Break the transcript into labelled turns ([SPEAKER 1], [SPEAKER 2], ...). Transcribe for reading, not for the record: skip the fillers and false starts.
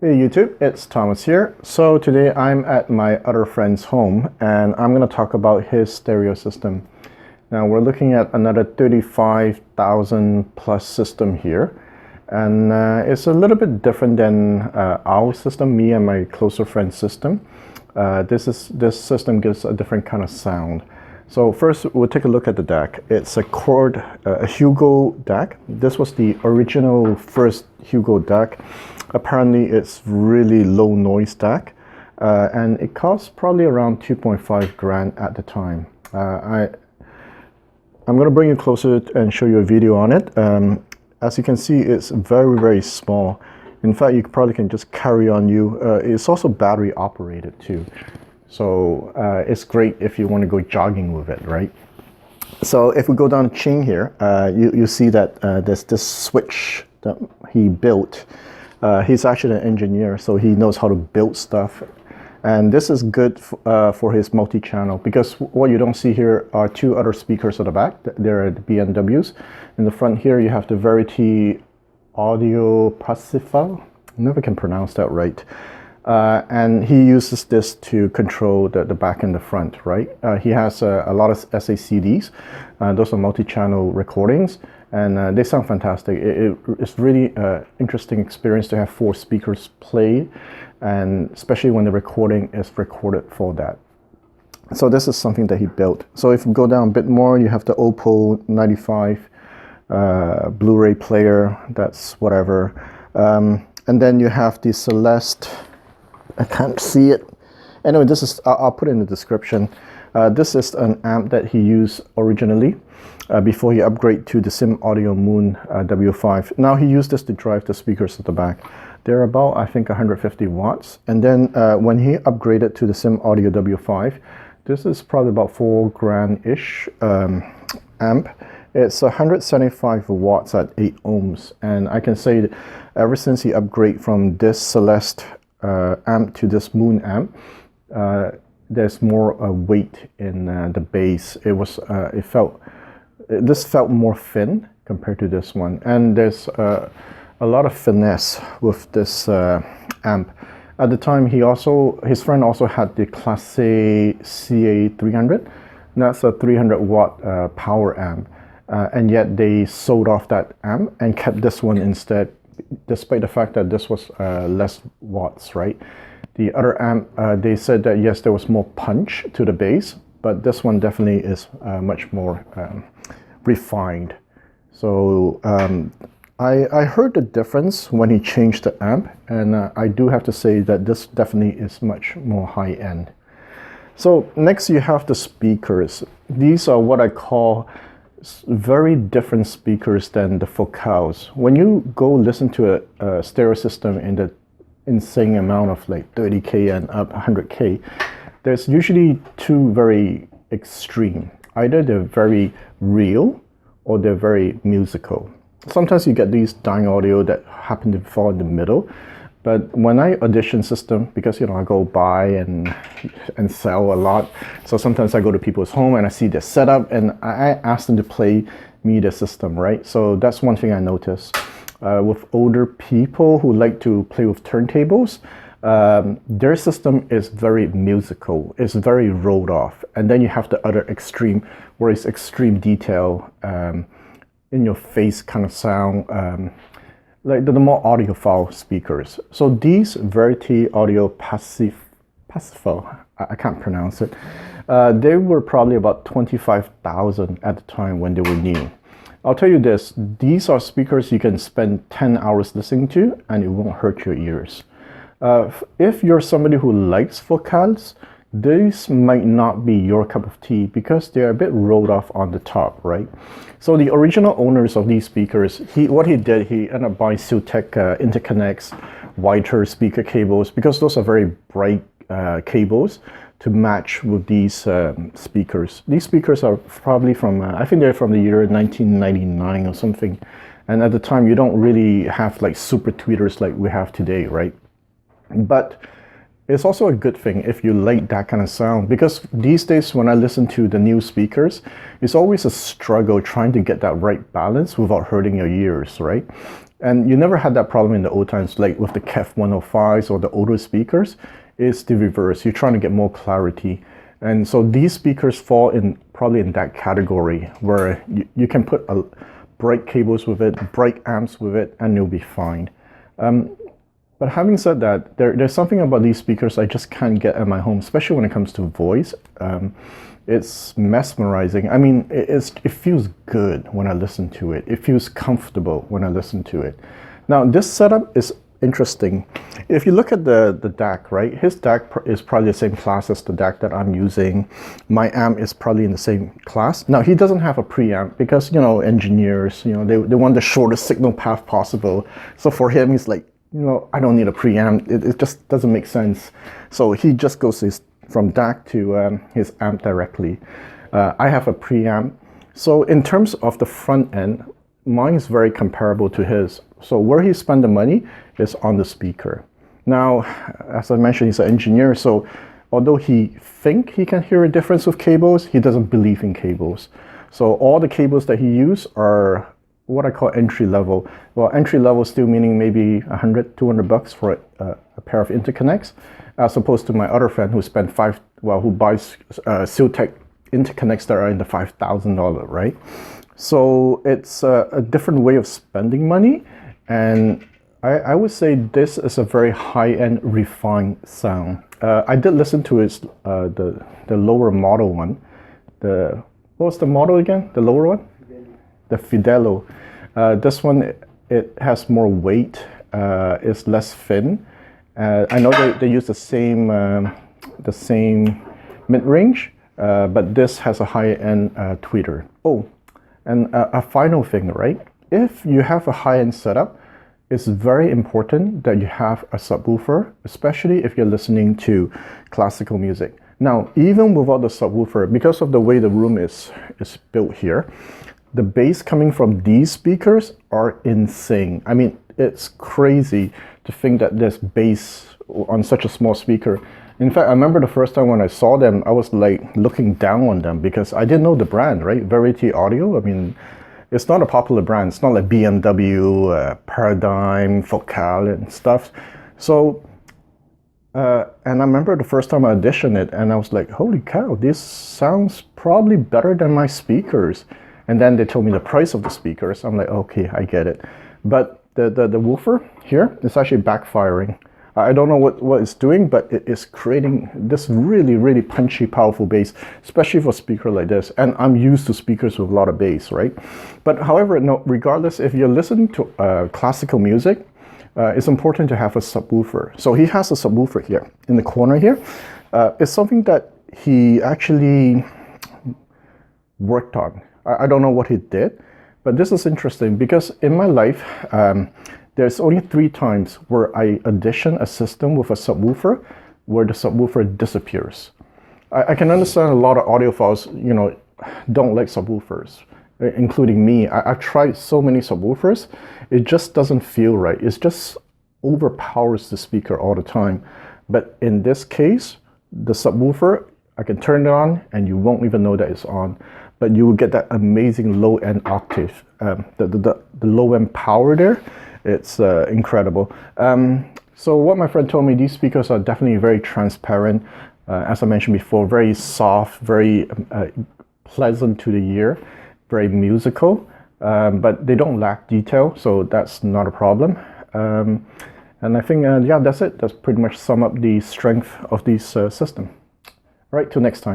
[SPEAKER 1] Hey YouTube, it's Thomas here. So today I'm at my other friend's home and I'm going to talk about his stereo system. Now we're looking at another 35,000 plus system here, and it's a little bit different than our system, me and my closer friend's system. This system gives a different kind of sound. So first we'll take a look at the DAC. It's a Chord Hugo DAC. This was the original first Hugo DAC. Apparently it's really low noise DAC, and it cost probably around 2.5 grand at the time. I'm going to bring you closer and show you a video on it. As you can see, it's very small. In fact, you probably can just carry on you. It's also battery operated too. So it's great if you want to go jogging with it, right? So if we go down the chain here, you see that there's this switch that he built. He's actually an engineer, so he knows how to build stuff. And this is good for his multi-channel, because what you don't see here are two other speakers at the back. They're the BMWs. In the front here, you have the Verity audio Parsifal. Never can pronounce that right. And he uses this to control the back and the front, right? He has a lot of SACDs. Those are multi-channel recordings, and they sound fantastic. It's really interesting experience to have 4 speakers play, and especially when the recording is recorded for that. So this is something that he built. So if we go down a bit more, you have the Oppo 95 Blu-ray player, that's whatever. And then you have the Celeste, I can't see it. Anyway, this is, I'll put it in the description. This is an amp that he used originally before he upgraded to the Simaudio Moon W5. Now he used this to drive the speakers at the back. They're about, I think, 150 watts. And then when he upgraded to the Simaudio W5, this is probably about 4 grand-ish amp. It's 175 watts at 8 ohms. And I can say that ever since he upgraded from this Celeste amp to this Moon amp, there's more weight in the bass. This felt more thin compared to this one, and there's a lot of finesse with this amp. At the time, his friend also had the Classe CA300. That's a 300 watt power amp, and yet they sold off that amp and kept this one instead, despite the fact that this was less watts, right? The other amp, they said that yes, there was more punch to the bass, but this one definitely is much more refined. So I heard the difference when he changed the amp, and I do have to say that this definitely is much more high-end. So next you have the speakers. These are what I call very different speakers than the focals. When you go listen to a stereo system in the insane amount of like 30K and up 100K, there's usually two very extreme. Either they're very real or they're very musical. Sometimes you get these dying audio that happen to fall in the middle. But when I audition system, because I go buy and sell a lot, so sometimes I go to people's home and I see their setup and I ask them to play me the system, right? So that's one thing I noticed. With older people who like to play with turntables, their system is very musical. It's very rolled off. And then you have the other extreme, where it's extreme detail, in your face kind of sound, like the more audiophile speakers. So these Verity audio Parsifal, I can't pronounce it, they were probably about 25,000 at the time when they were new. I'll tell you this, these are speakers you can spend 10 hours listening to and it won't hurt your ears. If you're somebody who likes vocals, these might not be your cup of tea because they're a bit rolled off on the top, right? So the original owners of these speakers, what he did, he ended up buying Siltech interconnects, whiter speaker cables, because those are very bright cables to match with these speakers. These speakers are probably from, I think they're from the year 1999 or something. And at the time, you don't really have like super tweeters like we have today, right? But it's also a good thing if you like that kind of sound, because these days when I listen to the new speakers, it's always a struggle trying to get that right balance without hurting your ears, right? And you never had that problem in the old times, like with the KEF 105s or the older speakers. It's the reverse. You're trying to get more clarity. And so these speakers fall in probably in that category where you can put bright cables with it, bright amps with it, and you'll be fine. But having said that, there's something about these speakers I just can't get at my home, especially when it comes to voice. It's mesmerizing. I mean, it feels good when I listen to it. It feels comfortable when I listen to it. Now, this setup is interesting. If you look at the DAC, right, his DAC is probably the same class as the DAC that I'm using. My amp is probably in the same class. Now, he doesn't have a preamp because, you know, engineers, you know, they want the shortest signal path possible. So for him, he's like, you know, I don't need a preamp. It just doesn't make sense. So he just goes from DAC to his amp directly. I have a preamp. So in terms of the front end, mine is very comparable to his. So where he spent the money is on the speaker. Now, as I mentioned, he's an engineer. So although he thinks he can hear a difference with cables, he doesn't believe in cables. So all the cables that he uses are what I call entry level. Well, entry level still meaning maybe 100, 200 bucks for a pair of interconnects, as opposed to my other friend who spent who buys Siltech interconnects that are in the $5,000, right? So it's a different way of spending money, and I would say this is a very high-end refined sound. I did listen to his the lower model one. What was the model again? The lower one? The Fidelo. This one, it has more weight, it's less thin. I know they use the same mid-range, but this has a high-end tweeter. Oh, and a final thing, right? If you have a high-end setup, it's very important that you have a subwoofer, especially if you're listening to classical music. Now, even without the subwoofer, because of the way the room is built here, the bass coming from these speakers are insane. I mean, it's crazy to think that there's bass on such a small speaker. In fact, I remember the first time when I saw them, I was like looking down on them because I didn't know the brand, right? Verity Audio. I mean, it's not a popular brand. It's not like BMW, Paradigm, Focal and stuff. So, and I remember the first time I auditioned it and I was like, holy cow, this sounds probably better than my speakers. And then they told me the price of the speakers. I'm like, okay, I get it. But the woofer here is actually backfiring. I don't know what it's doing, but it is creating this really, really punchy, powerful bass, especially for a speaker like this. And I'm used to speakers with a lot of bass, right? But however, no, regardless, if you're listening to classical music, it's important to have a subwoofer. So he has a subwoofer here in the corner here. It's something that he actually worked on. I don't know what he did, but this is interesting because in my life, there's only 3 times where I audition a system with a subwoofer where the subwoofer disappears. I can understand a lot of audiophiles, you know, don't like subwoofers, including me. I've tried so many subwoofers, it just doesn't feel right. It just overpowers the speaker all the time. But in this case, the subwoofer, I can turn it on and you won't even know that it's on. But you will get that amazing low-end octave, the low-end power there. It's incredible. So what my friend told me, these speakers are definitely very transparent. As I mentioned before, very soft, very pleasant to the ear, very musical, but they don't lack detail, so that's not a problem. And I think, yeah, that's it. That's pretty much sum up the strength of this system. All right, till next time.